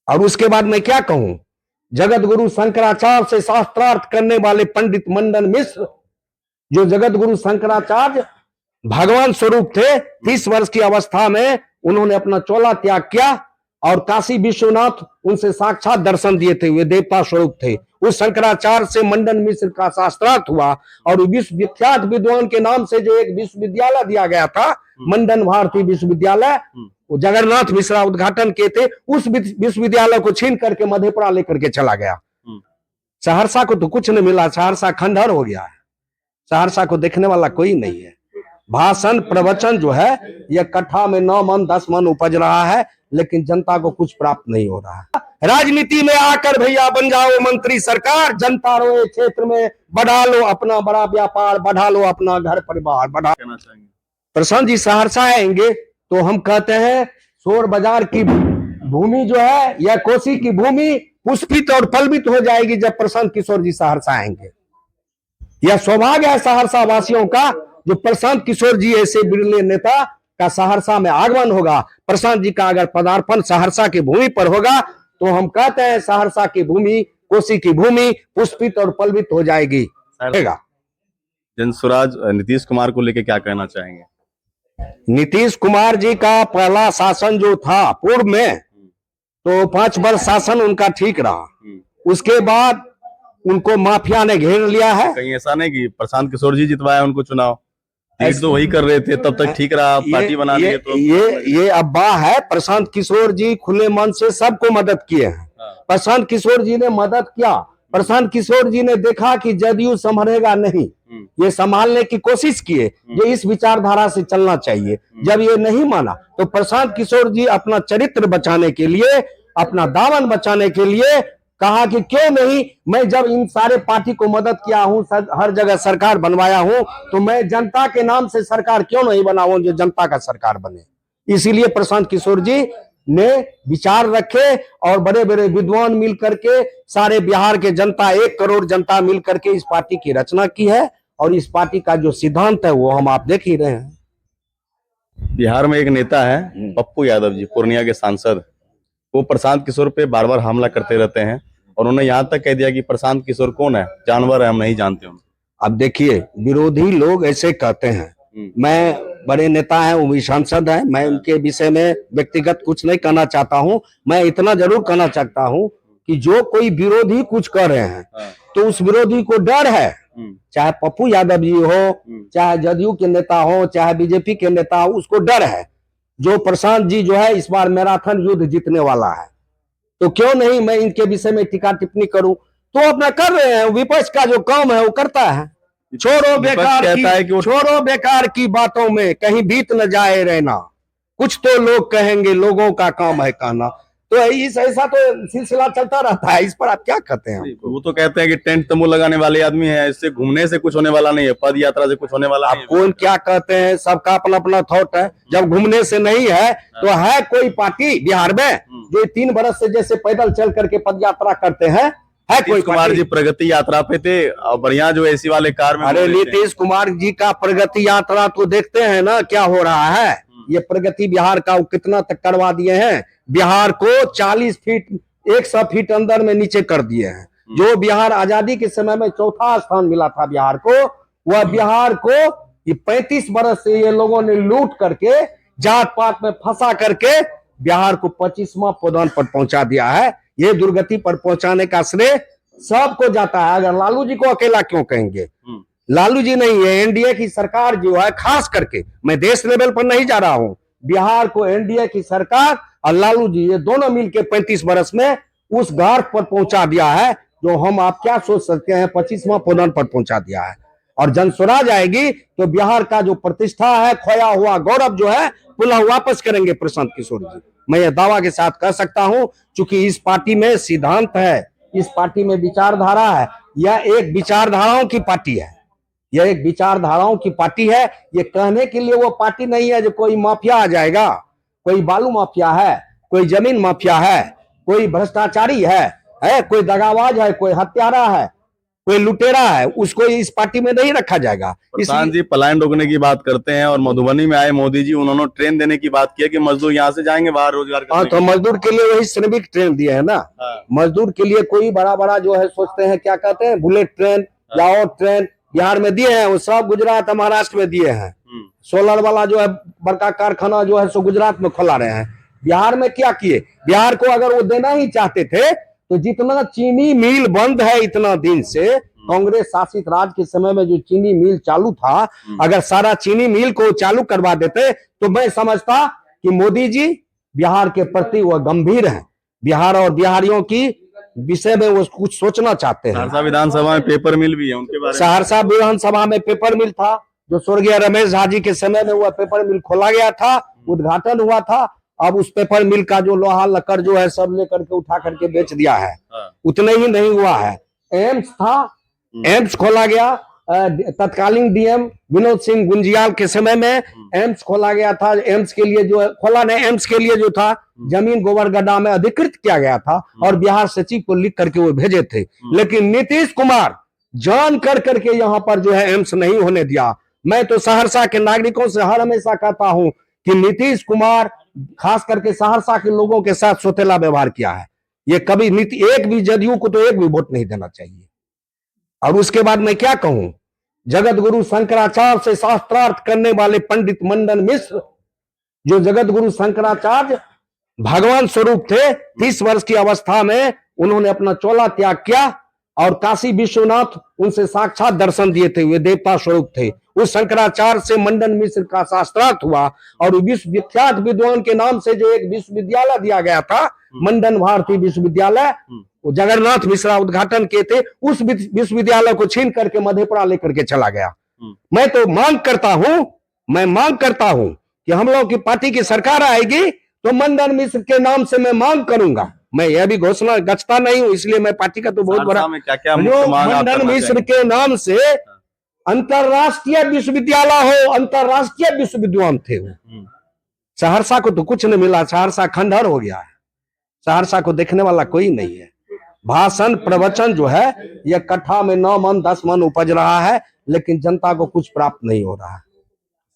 और उसके बाद मैं क्या कहूं, जगत गुरु शंकराचार्य से शास्त्रार्थ करने वाले पंडित मंडन मिश्र, जो जगत गुरु शंकराचार्य भगवान स्वरूप थे, 30 वर्ष की अवस्था में उन्होंने अपना चोला त्याग किया और काशी विश्वनाथ उनसे साक्षात दर्शन दिए थे, वे देवता स्वरूप थे। उस शंकराचार्य से मंडन मिश्र का शास्त्रार्थ हुआ और विश्वविख्यात विद्वान के नाम से जो एक विश्वविद्यालय दिया गया था, मंडन भारती विश्वविद्यालय, वो जगन्नाथ मिश्रा उद्घाटन किए थे। उस विश्वविद्यालय को छीन करके मधेपुरा लेकर के चला गया। सहरसा को तो कुछ नहीं मिला, सहरसा खंडहर हो गया है। सहरसा को देखने वाला कोई नहीं है। भाषण प्रवचन जो है यह कट्ठा में 9 मन 10 मन उपज रहा है, लेकिन जनता को कुछ प्राप्त नहीं हो रहा है। राजनीति में आकर भैया बन जाओ मंत्री सरकार, जनता रोए क्षेत्र में बढ़ा लो अपना बड़ा व्यापार, बढ़ा लो अपना घर परिवार, बढ़ा। प्रशांत जी सहरसा आएंगे तो हम कहते हैं शोर बाजार की भूमि जो है या कोसी की भूमि पुष्पित और पल्वित हो जाएगी जब प्रशांत किशोर जी सहरसा आएंगे। यह सौभाग्य है सहरसा वासियों का, जो प्रशांत किशोर जी ऐसे बिरले नेता का सहरसा में आगमन होगा। प्रशांत जी का अगर पदार्पण सहरसा की भूमि पर होगा तो हम कहते हैं सहरसा की भूमि, कोसी की भूमि पुष्पित और पल्वित हो जाएगी। जनसुराज नीतीश कुमार को लेकर क्या कहना चाहेंगे? नीतीश कुमार जी का पहला शासन जो था पूर्व में, तो 5 वर्ष शासन उनका ठीक रहा। उसके बाद उनको माफिया ने घेर लिया है। कहीं ऐसा नहीं कि प्रशांत किशोर जी जितवाया उनको चुनाव, तो वही कर रहे थे तब तक ठीक रहा, पार्टी बना लिए तो ये अब्बा है। प्रशांत किशोर जी खुले मन से सबको मदद किए हैं। प्रशांत किशोर जी ने मदद किया। प्रशांत किशोर जी ने देखा कि जदयू संभलेगा नहीं, ये संभालने की कोशिश किए, ये इस विचारधारा से चलना चाहिए। जब ये नहीं माना तो प्रशांत किशोर जी अपना चरित्र बचाने के लिए, अपना दामन बचाने के लिए कहा कि क्यों नहीं, मैं जब इन सारे पार्टी को मदद किया हूं, हर जगह सरकार बनवाया हूं, तो मैं जनता के नाम से सरकार क्यों नहीं बनाऊं जो जनता का सरकार बने। इसीलिए प्रशांत किशोर जी ने विचार रखे और बड़े बड़े विद्वान मिल करके, सारे बिहार के जनता, 1 करोड़ जनता मिल करके इस पार्टी की रचना की है। और इस पार्टी का जो सिद्धांत है वो हम आप देख ही रहे हैं। बिहार में एक नेता है पप्पू यादव जी, पूर्णिया के सांसद, वो प्रशांत किशोर पे बार बार हमला करते रहते हैं और उन्होंने यहाँ तक कह दिया कि प्रशांत किशोर कौन है, जानवर है, हम नहीं जानते उनको। अब देखिए, विरोधी लोग ऐसे कहते हैं, मैं बड़े नेता हैं, वो भी सांसद हैं, मैं उनके विषय में व्यक्तिगत कुछ नहीं कहना चाहता हूं। मैं इतना जरूर कहना चाहता हूं कि जो कोई विरोधी कुछ कर रहे हैं तो उस विरोधी को डर है, चाहे पप्पू यादव जी हो, चाहे जदयू के नेता हो, चाहे बीजेपी के नेता हो, उसको डर है। जो प्रशांत जी जो है इस बार मैराथन युद्ध जीतने वाला है, तो क्यों नहीं मैं इनके विषय में टीका टिप्पणी करूं। तो अपना कर रहे हैं, विपक्ष का जो काम है वो करता है। छोड़ो बेकार की बातों में कहीं बीत न जाए रहना, कुछ तो लोग कहेंगे, लोगों का काम है कहना। तो ऐसा तो सिलसिला चलता रहता है। इस पर आप क्या कहते हैं? वो तो कहते हैं कि टेंट तंबू लगाने वाले आदमी है, इससे घूमने से कुछ होने वाला नहीं है, पद यात्रा से कुछ होने वाला नहीं है। कौन क्या कहते हैं, सबका अपना अपना थॉट है। जब घूमने से नहीं है तो है कोई पार्टी बिहार में जो 3 बरस से जैसे पैदल चल करके पद यात्रा करते हैं? है कोई? कुमार जी प्रगति यात्रा पे थे और बढ़िया जो एसी वाले कार में। अरे नीतीश कुमार जी का प्रगति यात्रा तो देखते हैं ना क्या हो रहा है। ये प्रगति बिहार का कितना तक करवा दिए हैं। बिहार को 40 फीट 100 फीट अंदर में नीचे कर दिए हैं। जो बिहार आजादी के समय में 4था स्थान मिला था बिहार को, वह बिहार को ये 35 बरस से ये लोगों ने लूट करके, जात पात में फंसा करके बिहार को 25वां पदान पर पहुंचा दिया है। ये दुर्गति पर पहुंचाने का श्रेय सबको जाता है। अगर लालू जी को अकेला क्यों कहेंगे? लालू जी नहीं है, एनडीए की सरकार जो है, खास करके मैं देश लेवल पर नहीं जा रहा हूं, बिहार को एनडीए की सरकार और लालू जी ये दोनों मिलकर 35 बरस में उस गार्थ पर पहुंचा दिया है जो हम आप क्या सोच सकते हैं, 25वां पदान पर पहुंचा दिया है। और जनस्वराज आएगी तो बिहार का जो प्रतिष्ठा है, खोया हुआ गौरव जो है, पुनः वापस करेंगे प्रशांत किशोर जी। मैं ये दावा के साथ कह सकता हूं, क्योंकि इस पार्टी में सिद्धांत है, इस पार्टी में विचारधारा है। यह एक विचारधाराओं की पार्टी है, यह एक विचारधाराओं की पार्टी है। ये कहने के लिए वो पार्टी नहीं है जो कोई माफिया आ जाएगा, कोई बालू माफिया है, कोई जमीन माफिया है, कोई भ्रष्टाचारी है, कोई दगाबाज है, कोई हत्यारा है, कोई लुटेरा है, उसको इस पार्टी में नहीं रखा जाएगा। प्रधान जी पलायन रोकने की बात करते हैं और मधुबनी में आए मोदी जी, उन्होंने ट्रेन देने की बात की है कि मजदूर यहाँ से जाएंगे बाहर रोजगार हाँ, करने तो मजदूर के लिए वही श्रमिक ट्रेन दिए है ना। हाँ। मजदूर के लिए कोई बड़ा बड़ा जो है सोचते हैं, क्या कहते हैं, बुलेट ट्रेन या और ट्रेन बिहार में दिए हैं, वो सब गुजरात महाराष्ट्र में दिए हैं। सोलर वाला जो है बड़का कारखाना जो है सो गुजरात में खोला रहे हैं। बिहार में क्या किए? बिहार को अगर वो देना ही चाहते थे तो जितना चीनी मिल बंद है इतना दिन से, कांग्रेस शासित राज के समय में जो चीनी मिल चालू था, अगर सारा चीनी मिल को चालू करवा देते तो मैं समझता कि मोदी जी बिहार के प्रति वो गंभीर हैं, बिहार और बिहारियों की विषय में वो कुछ सोचना चाहते हैं। सहरसा विधानसभा में पेपर मिल भी है, उनके बारे में सहरसा विधानसभा में पेपर मिल था, जो स्वर्गीय रमेश झा जी के समय में वह पेपर मिल खोला गया था, उद्घाटन हुआ था। अब उस पेपर मिल का जो लोहा लक्कड़ जो है सब लेकर के उठा करके बेच दिया है। उतने ही नहीं हुआ है, एम्स था, एम्स खोला गया। तत्कालीन डीएम विनोद सिंह गुंजियाल के समय में एम्स खोला गया था। एम्स के लिए जो खोला नहीं, एम्स के लिए जो था जमीन गोबरगड्ढा में अधिकृत किया गया था और बिहार सचिव को लिख करके वो भेजे थे। लेकिन नीतीश कुमार जान कर करके यहाँ पर जो है एम्स नहीं होने दिया। मैं तो सहरसा के नागरिकों से हर हमेशा कहता हूं कि नीतीश कुमार खास करके सहरसा के लोगों के साथ सोतेला व्यवहार किया है। ये कभी एक भी जदयू को तो एक भी वोट नहीं देना चाहिए। और उसके बाद मैं क्या कहूं, जगत गुरु शंकराचार्य से शास्त्रार्थ करने वाले पंडित मंडन मिश्र, जो जगत गुरु शंकराचार्य भगवान स्वरूप थे, 30 वर्ष की अवस्था में उन्होंने अपना चोला त्याग किया और काशी विश्वनाथ उनसे साक्षात दर्शन दिए थे, वे देवता स्वरूप थे। उस शंकराचार्य से मंडन मिश्र का शास्त्रार्थ हुआ और विश्व विख्यात विद्वान के नाम से जो एक विश्वविद्यालय दिया गया था, मंडन भारती विश्वविद्यालय, वो जगन्नाथ मिश्रा उद्घाटन किए थे। उस विश्वविद्यालय को छीन करके मधेपुरा लेकर के चला गया। मैं तो मांग करता हूं कि हम लोग की पार्टी की सरकार आएगी तो मंडन मिश्र के नाम से मैं मांग करूंगा। मैं यह भी घोषणा गचता नहीं हूं, इसलिए मैं पार्टी का तो बहुत बड़ा, मंडन मिश्र के नाम से अंतरराष्ट्रीय विश्वविद्यालय हो, अंतरराष्ट्रीय विश्व विद्वान थे वो। सहरसा को तो कुछ नहीं मिला, सहरसा खंडहर हो गया है, सहरसा को देखने वाला कोई नहीं है। भाषण प्रवचन जो है ये कट्ठा में 9 मन 10 मन उपज रहा है, लेकिन जनता को कुछ प्राप्त नहीं हो रहा है।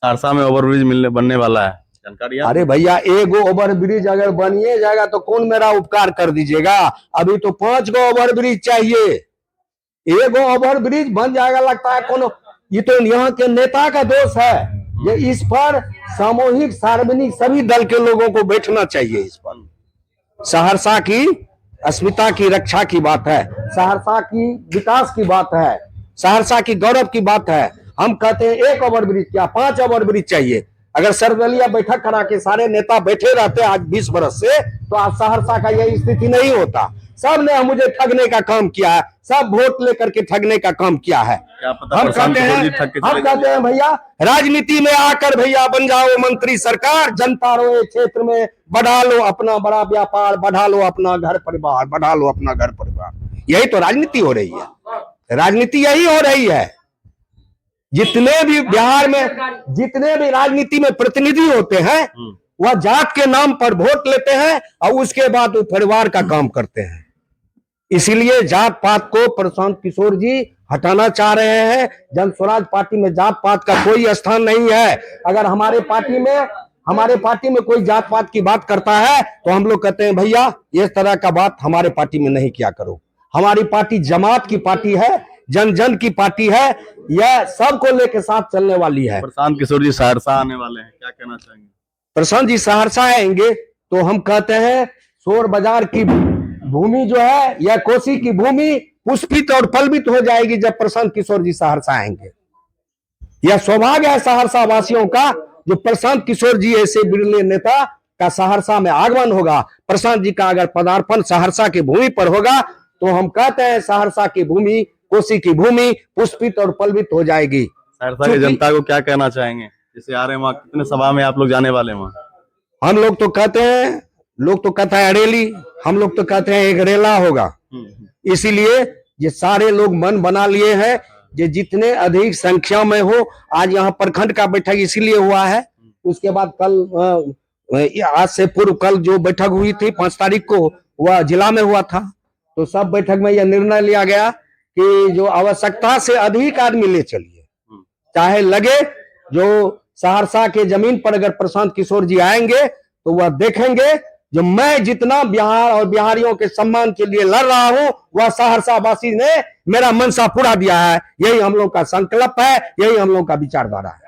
सहरसा में ओवरब्रिज बनने वाला है, जानकारी है? अरे भैया, एक ओवरब्रिज अगर बनिए जाएगा तो कौन मेरा उपकार कर दीजिएगा? अभी तो 5 गो ओवरब्रिज चाहिए, एक ओवरब्रिज बन जाएगा लगता है कोनो। ये तो यहाँ के नेता का दोष है, ये इस पर सामूहिक सार्वजनिक सभी दल के लोगों को बैठना चाहिए। इस पर सहरसा की अस्मिता की रक्षा की बात है, सहरसा की विकास की बात है, सहरसा की गौरव की बात है। हम कहते हैं 1 ओवरब्रिज क्या 5 ओवरब्रिज चाहिए। अगर सर्वदलीय बैठक करा के सारे नेता बैठे रहते आज 20 बरस से, तो आज सहरसा का यह स्थिति नहीं होता। सब ने मुझे ठगने का काम किया है, सब वोट लेकर के ठगने का काम किया है। हम कहते हैं भैया राजनीति में आकर भैया बन जाओ मंत्री सरकार, जनता रोए क्षेत्र में बढ़ा लो अपना बड़ा व्यापार, बढ़ा लो अपना घर परिवार, बढ़ा लो अपना घर परिवार। यही तो राजनीति हो रही है, राजनीति यही हो रही है। जितने भी बिहार में जितने भी राजनीति में प्रतिनिधि होते हैं वह जात के नाम पर वोट लेते हैं और उसके बाद वो परिवार का काम करते हैं। इसीलिए जात पात को प्रशांत किशोर जी हटाना चाह रहे हैं। जन स्वराज पार्टी में जात पात का कोई स्थान नहीं है। अगर हमारे पार्टी में कोई जात पात की बात करता है तो हम लोग कहते हैं भैया इस तरह का बात हमारे पार्टी में नहीं किया करो। हमारी पार्टी जमात की पार्टी है, जन जन की पार्टी है, यह सबको लेके साथ चलने वाली है। प्रशांत किशोर जी सहरसा आने वाले हैं, क्या कहना चाहेंगे? प्रशांत जी सहरसा आएंगे तो हम कहते हैं शोर बाजार की भूमि जो है यह कोसी की भूमि पुष्पित और फलवित हो जाएगी जब प्रशांत किशोर जी सहरसा आएंगे। यह सौभाग्य है सहरसा वासियों का, जो प्रशांत किशोर जी ऐसे बिरले नेता का सहरसा में आगमन होगा। प्रशांत जी का अगर पदार्पण सहरसा की भूमि पर होगा तो हम कहते हैं सहरसा की भूमि, कोसी की भूमि पुष्पित और फलवित हो जाएगी। सहरसा की जनता को क्या कहना चाहेंगे? जैसे आ रहे हैं वहाँ, कितने सभा में आप लोग जाने वाले हैं वहाँ? हम लोग तो कहते हैं, लोग तो कहता है अरेली, हम लोग तो कहते हैं एक रेला होगा। इसीलिए ये सारे लोग मन बना लिए हैं, ये जितने अधिक संख्या में हो। आज यहाँ प्रखंड का बैठक इसीलिए हुआ है। उसके बाद कल आज से पूर्व कल जो बैठक हुई थी 5 तारीख को, वह जिला में हुआ था। तो सब बैठक में यह निर्णय लिया गया कि जो आवश्यकता से अधिक आदमी ले चलिए, चाहे लगे जो सहरसा के जमीन पर अगर प्रशांत किशोर जी आएंगे तो वह देखेंगे जो मैं जितना बिहार और बिहारियों के सम्मान के लिए लड़ रहा हूं वह सहरसा वासी ने मेरा मनसा पूरा दिया है। यही हम लोग का संकल्प है, यही हम लोग का विचारधारा है।